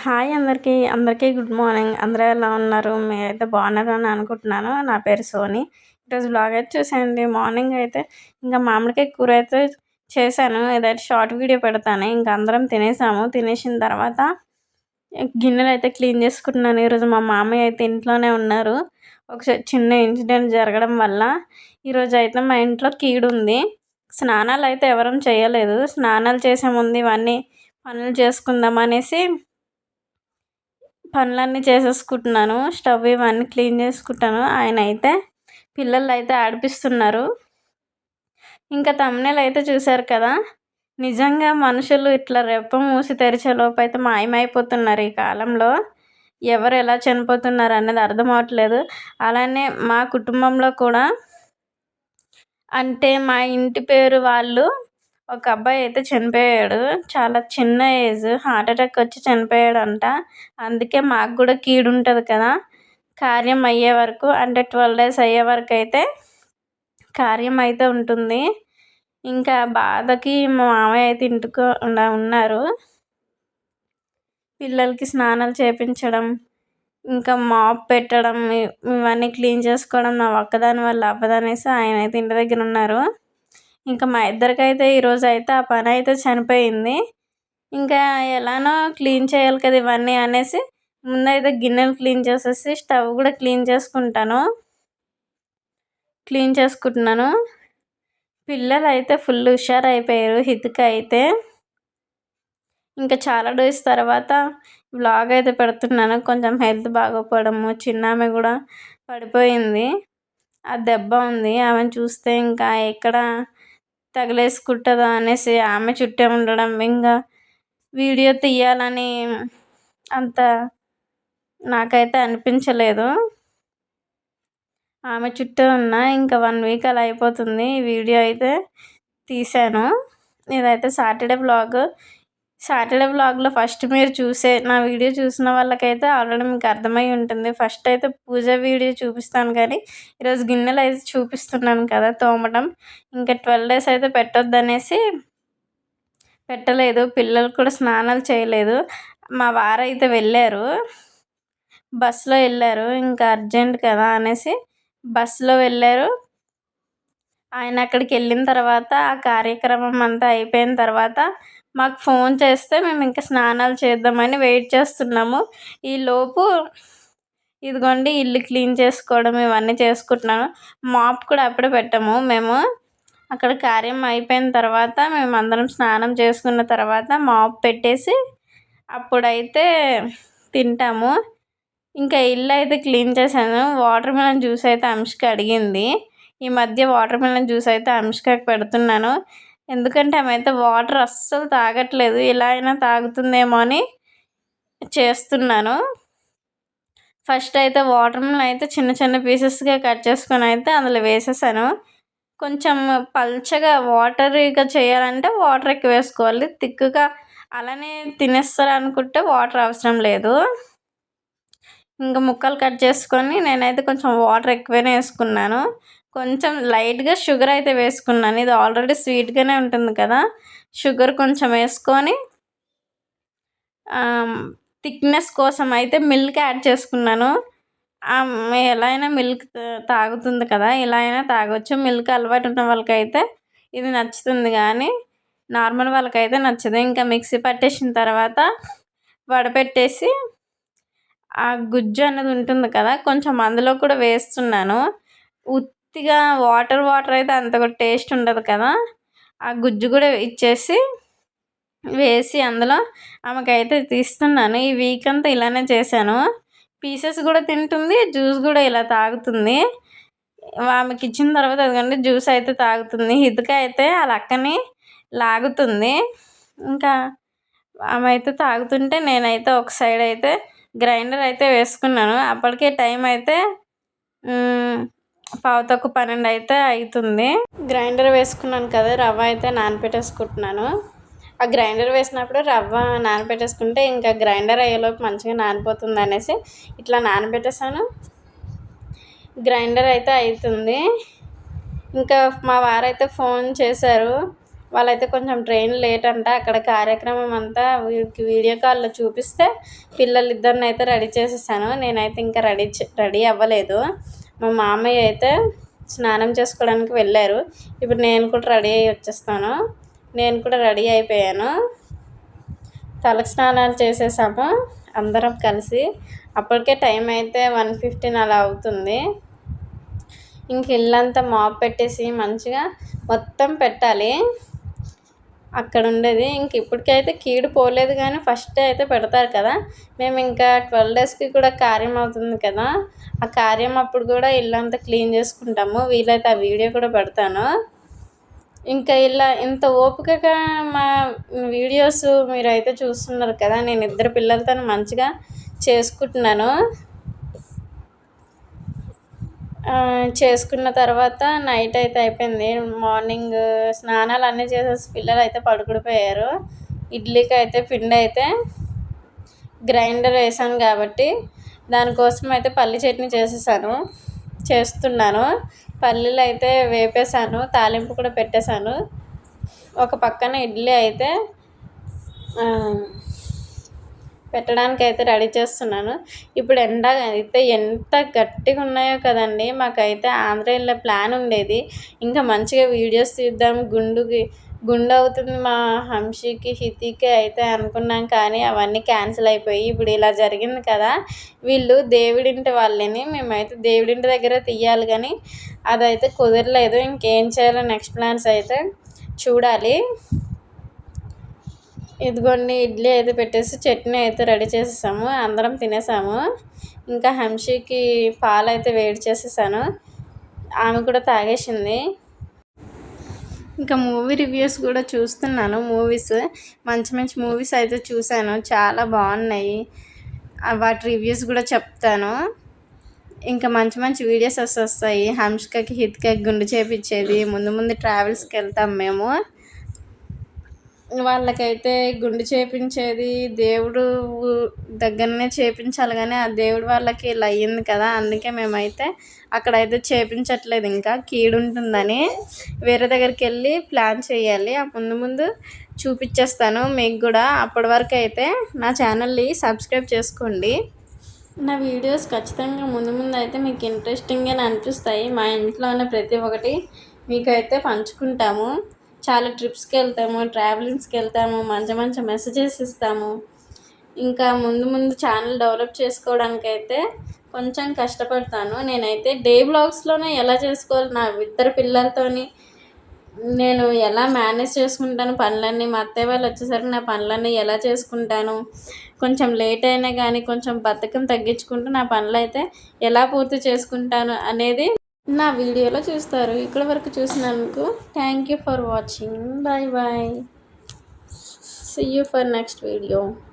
Hi అందరికీ. అందరికీ good morning. అందరూ ఎలా ఉన్నారు? మీరైతే బాగున్నారని అనుకుంటున్నాను. నా పేరు సోని. ఈరోజు వ్లాగ్ అయితే చూసేయండి. మార్నింగ్ అయితే ఇంకా మామిడికాయ కూర అయితే చేశాను. ఏదైతే షార్ట్ వీడియో పెడతాను. ఇంకా అందరం తినేసాము. తినేసిన తర్వాత గిన్నెలు అయితే క్లీన్ చేసుకుంటున్నాను. ఈరోజు మా మామయ్య అయితే ఇంట్లోనే ఉన్నారు. ఒక చిన్న ఇన్సిడెంట్ జరగడం వల్ల ఈరోజు అయితే మా ఇంట్లో కీడుంది. స్నానాలు అయితే ఎవరం చేయలేదు. స్నానాలు చేసే ముందు ఇవన్నీ పనులు చేసుకుందాం అనేసి పనులన్నీ చేసేసుకుంటున్నాను. స్టవ్ ఇవన్నీ క్లీన్ చేసుకుంటాను. ఆయన అయితే పిల్లలు అయితే ఆడిపిస్తున్నారు. ఇంకా థంబ్‌నెయిల్ అయితే చూశారు కదా. నిజంగా మనుషులు ఇట్లా రెప్ప మూసి తెరిచేలోపు అయితే మాయమైపోతున్నారు ఈ కాలంలో. ఎవరు ఎలా చనిపోతున్నారు అనేది అర్థం అవ్వట్లేదు. అలానే మా కుటుంబంలో కూడా అంటే మా ఇంటి పేరు వాళ్ళు ఒక అబ్బాయి అయితే చనిపోయాడు. చాలా చిన్న ఏజ్ హార్ట్ అటాక్ వచ్చి చనిపోయాడంట. అందుకే మాకు కూడా కీడుంటుంది కదా. కార్యం అయ్యే వరకు అంటే 12 days అయ్యే వరకు అయితే కార్యం అయితే ఉంటుంది. ఇంకా బాధకి మా మామయ్య అయితే ఇంటికి ఉన్నారు. పిల్లలకి స్నానాలు చేపించడం, ఇంకా మాప్ పెట్టడం, ఇవన్నీ క్లీన్ చేసుకోవడం నా ఒక్కదాని వల్ల అవ్వదనేసి ఆయన అయితే ఇంటి దగ్గర ఉన్నారు. ఇంకా మా ఇద్దరికైతే ఈరోజు అయితే ఆ పని అయితే చనిపోయింది. ఇంకా ఎలానో క్లీన్ చేయాలి కదా ఇవన్నీ అనేసి ముందైతే గిన్నెలు క్లీన్ చేసేసి స్టవ్ కూడా క్లీన్ చేసుకుంటున్నాను. పిల్లలు అయితే ఫుల్ హుషారైపోయారు. హితిక అయితే ఇంకా చాలా డేస్ తర్వాత వ్లాగ్ అయితే పెడుతున్నాను. కొంచెం హెల్త్ బాగోపోవడము, చిన్నామె కూడా పడిపోయింది. ఆ దెబ్బ ఉంది. ఆమెను చూస్తే ఇంకా ఎక్కడ తగిలేసుకుంటుందా అనేసి ఆమె చుట్టే ఉండడం, ఇంకా వీడియో తీయాలని అంత నాకైతే అనిపించలేదు. ఆమె చుట్టూ ఉన్న ఇంకా 1 week అలా అయిపోతుంది. ఈ వీడియో అయితే తీశాను. ఇదైతే సాటర్డే వ్లాగ్లో ఫస్ట్ మీరు నా వీడియో చూసిన వాళ్ళకైతే ఆల్రెడీ మీకు అర్థమై ఉంటుంది. ఫస్ట్ అయితే పూజ వీడియో చూపిస్తాను కానీ ఈరోజు గిన్నెలు అయితే చూపిస్తున్నాను కదా తోమడం. ఇంకా 12 days అయితే పెట్టొద్దనేసి పెట్టలేదు. పిల్లలు కూడా స్నానాలు చేయలేదు. మా వారైతే వెళ్ళారు, బస్సులో వెళ్ళారు. ఇంకా అర్జెంట్ కదా అనేసి బస్సులో వెళ్ళారు. ఆయన అక్కడికి వెళ్ళిన తర్వాత ఆ కార్యక్రమం అంతా అయిపోయిన తర్వాత మాకు ఫోన్ చేస్తే మేము ఇంకా స్నానాలు చేద్దామని వెయిట్ చేస్తున్నాము. ఈలోపు ఇదిగోండి ఇల్లు క్లీన్ చేసుకోవడం ఇవన్నీ చేసుకుంటున్నాను. మాప్ కూడా అప్పుడే పెట్టాము. మేము అక్కడ కార్యం అయిపోయిన తర్వాత మేము అందరం స్నానం చేసుకున్న తర్వాత మాప్ పెట్టేసి అప్పుడైతే తింటాము. ఇంకా ఇల్లు అయితే క్లీన్ చేశాను. వాటర్ మిలన్ జ్యూస్ అయితే అంశకి అడిగింది. ఈ మధ్య వాటర్ మిలన్ జ్యూస్ అయితే అంశకి పెడుతున్నాను. ఎందుకంటే ఆమె అయితే వాటర్ అస్సలు తాగట్లేదు. ఇలా అయినా తాగుతుందేమో అని చేస్తున్నాను. ఫస్ట్ అయితే వాటర్ మిలన్ అయితే చిన్న చిన్న పీసెస్గా కట్ చేసుకొని అయితే అందులో వేసేసాను. కొంచెం పల్చగా వాటరీగా చేయాలంటే వాటర్ ఎక్కువ వేసుకోవాలి. థిక్గా అలానే తినేస్తారు అనుకుంటే వాటర్ అవసరం లేదు. ఇంకా ముక్కలు కట్ చేసుకొని నేనైతే కొంచెం వాటర్ ఎక్కువనే వేసుకున్నాను. కొంచెం లైట్గా షుగర్ అయితే వేసుకున్నాను. ఇది ఆల్రెడీ స్వీట్గానే ఉంటుంది కదా. షుగర్ కొంచెం వేసుకొని థిక్నెస్ కోసం అయితే మిల్క్ యాడ్ చేసుకున్నాను. ఎలా అయినా మిల్క్ తాగుతుంది కదా, ఇలా అయినా తాగొచ్చు. మిల్క్ అలవాటు ఉన్న వాళ్ళకైతే ఇది నచ్చుతుంది కానీ నార్మల్ వాళ్ళకైతే నచ్చదు. ఇంకా మిక్సీ పట్టేసిన తర్వాత వడపెట్టేసి ఆ గుజ్జు అనేది ఉంటుంది కదా కొంచెం అందులో కూడా వేస్తున్నాను. ఉత్తిగా వాటర్ అయితే అంత కూడా టేస్ట్ ఉండదు కదా. ఆ గుజ్జు కూడా వేసి అందులో ఆమెకైతే తీస్తున్నాను. ఈ వీక్ అంతా ఇలానే చేశాను. పీసెస్ కూడా తింటుంది, జ్యూస్ కూడా ఇలా తాగుతుంది. ఆమెకి ఇచ్చిన తర్వాత అదిగోండి జ్యూస్ అయితే తాగుతుంది. హితిక అయితే వాళ్ళ అక్కని లాగుతుంది. ఇంకా ఆమె అయితే తాగుతుంటే నేనైతే ఒక సైడ్ అయితే గ్రైండర్ అయితే వేసుకున్నాను. అప్పటికే టైం అయితే 11:15 అయితే అవుతుంది. గ్రైండర్ వేసుకున్నాను కదా, రవ్వ అయితే నానపెట్టేసుకుంటున్నాను. ఆ గ్రైండర్ వేసినప్పుడు రవ్వ నానపెట్టేసుకుంటే ఇంకా గ్రైండర్ అయ్యేలోపు మంచిగా నానిపోతుంది అనేసి ఇట్లా నానబెట్టేసాను. గ్రైండర్ అయితే అవుతుంది. ఇంకా మా వారైతే ఫోన్ చేశారు. వాళ్ళైతే కొంచెం ట్రైన్ లేట్ అంట. అక్కడ కార్యక్రమం అంతా వీడికి వీడియో కాల్లో చూపిస్తే పిల్లలిద్దరిని అయితే రెడీ చేసేసాను. నేనైతే ఇంకా రెడీ అవ్వలేదు. మా మామయ్య అయితే స్నానం చేసుకోవడానికి వెళ్ళారు. ఇప్పుడు నేను కూడా రెడీ అయ్యి వచ్చేస్తాను. నేను కూడా రెడీ అయిపోయాను. తలకు స్నానాలు చేసేసాము అందరం కలిసి. అప్పటికే టైం అయితే 1:15 అలా అవుతుంది. ఇంక ఇల్లంతా మాప్ పెట్టేసి మంచిగా మొత్తం పెట్టాలి అక్కడ ఉండేది. ఇంక ఇప్పటికైతే కీడు పోలేదు, కానీ ఫస్ట్ అయితే పెడతారు కదా. మేము ఇంకా 12 డేస్కి కూడా కార్యం అవుతుంది కదా. ఆ కార్యం అప్పుడు కూడా ఇల్లంతా క్లీన్ చేసుకుంటాము. వీలైతే ఆ వీడియో కూడా పెడతాను. ఇంకా ఇలా ఇంత ఓపికగా మా వీడియోస్ మీరైతే చూస్తున్నారు కదా. నేను 2 పిల్లలతో మంచిగా చేసుకుంటున్నాను. చేసుకున్న తర్వాత నైట్ అయితే అయిపోయింది. మార్నింగ్ స్నానాలు అన్నీ చేసేసి పిల్లలు అయితే పడుకుడిపోయారు. ఇడ్లీకి అయితే పిండి అయితే గ్రైండర్ వేసాను కాబట్టి దానికోసం అయితే పల్లి చట్నీ చేస్తున్నాను. పల్లీలు అయితే వేపేసాను, తాలింపు కూడా పెట్టేశాను. ఒక పక్కన ఇడ్లీ అయితే పెట్టడానికి అయితే రెడీ చేస్తున్నాను. ఇప్పుడు ఎండ అయితే ఎంత గట్టిగా ఉన్నాయో కదండి. మాకైతే ఆంధ్ర వెళ్ళే ప్లాన్ ఉండేది. ఇంకా మంచిగా వీడియోస్ తీద్దాం, గుండు అవుతుంది మా హంషికి హితికి అయితే అనుకున్నాం, కానీ అవన్నీ క్యాన్సిల్ అయిపోయి ఇప్పుడు ఇలా జరిగింది కదా. వీళ్ళు దేవుడింటి వాళ్ళని, మేమైతే దేవుడింటి దగ్గర తీయాలి, కానీ అదైతే కుదరలేదు. ఇంకేం చేయాలో నెక్స్ట్ ప్లాన్స్ అయితే చూడాలి. ఇదిగోండి ఇడ్లీ అయితే పెట్టేసి చట్నీ అయితే రెడీ చేసేసాము. అందరం తినేసాము. ఇంకా హంషికి పాలు అయితే వేడి చేసేసాను, ఆమె కూడా తాగేసింది. ఇంకా మూవీ రివ్యూస్ కూడా చూస్తున్నాను. మంచి మంచి మూవీస్ అయితే చూశాను, చాలా బాగున్నాయి. వాటి రివ్యూస్ కూడా చెప్తాను. ఇంకా మంచి మంచి వీడియోస్ వస్తాయి. హంషికకి హితికకి గుండు చేపించేది. ముందు ట్రావెల్స్కి వెళ్తాం మేము. వాళ్ళకైతే గుండు చేపించేది దేవుడు దగ్గరనే చేపించాలి, కానీ ఆ దేవుడు వాళ్ళకి ఇలా అయ్యింది కదా. అందుకే మేమైతే అక్కడైతే చేపించట్లేదు, ఇంకా కీడు ఉంటుందని. వేరే దగ్గరికి వెళ్ళి ప్లాన్ చేయాలి. ఆ ముందు చూపించేస్తాను మీకు కూడా. అప్పటి వరకు అయితే నా ఛానల్ని సబ్స్క్రైబ్ చేసుకోండి. నా వీడియోస్ ఖచ్చితంగా ముందు అయితే మీకు ఇంట్రెస్టింగ్గా అనిపిస్తాయి. మా ఇంట్లోనే ప్రతి ఒక్కటి మీకైతే పంచుకుంటాము. చాలా ట్రిప్స్కి వెళ్తాము, ట్రావెలింగ్స్కి వెళ్తాము, మంచి మెసేజెస్ ఇస్తాము. ఇంకా ముందు ఛానల్ డెవలప్ చేసుకోవడానికి అయితే కొంచెం కష్టపడతాను. నేనైతే డే బ్లాగ్స్లోనే ఎలా చేసుకోవాలి, నా 2 పిల్లలతోని నేను ఎలా మేనేజ్ చేసుకుంటాను పనులన్నీ. మా అత్తయ్య వాళ్ళు వచ్చేసరికి నా పనులన్నీ ఎలా చేసుకుంటాను, కొంచెం లేట్ అయినా కానీ కొంచెం బద్ధకం తగ్గించుకుంటూ నా పనులు అయితే ఎలా పూర్తి చేసుకుంటాను అనేది నా వీడియోలో చూస్తారు. ఇక్కడ వరకు చూసినందుకు thank you for watching. Bye. See you for next video.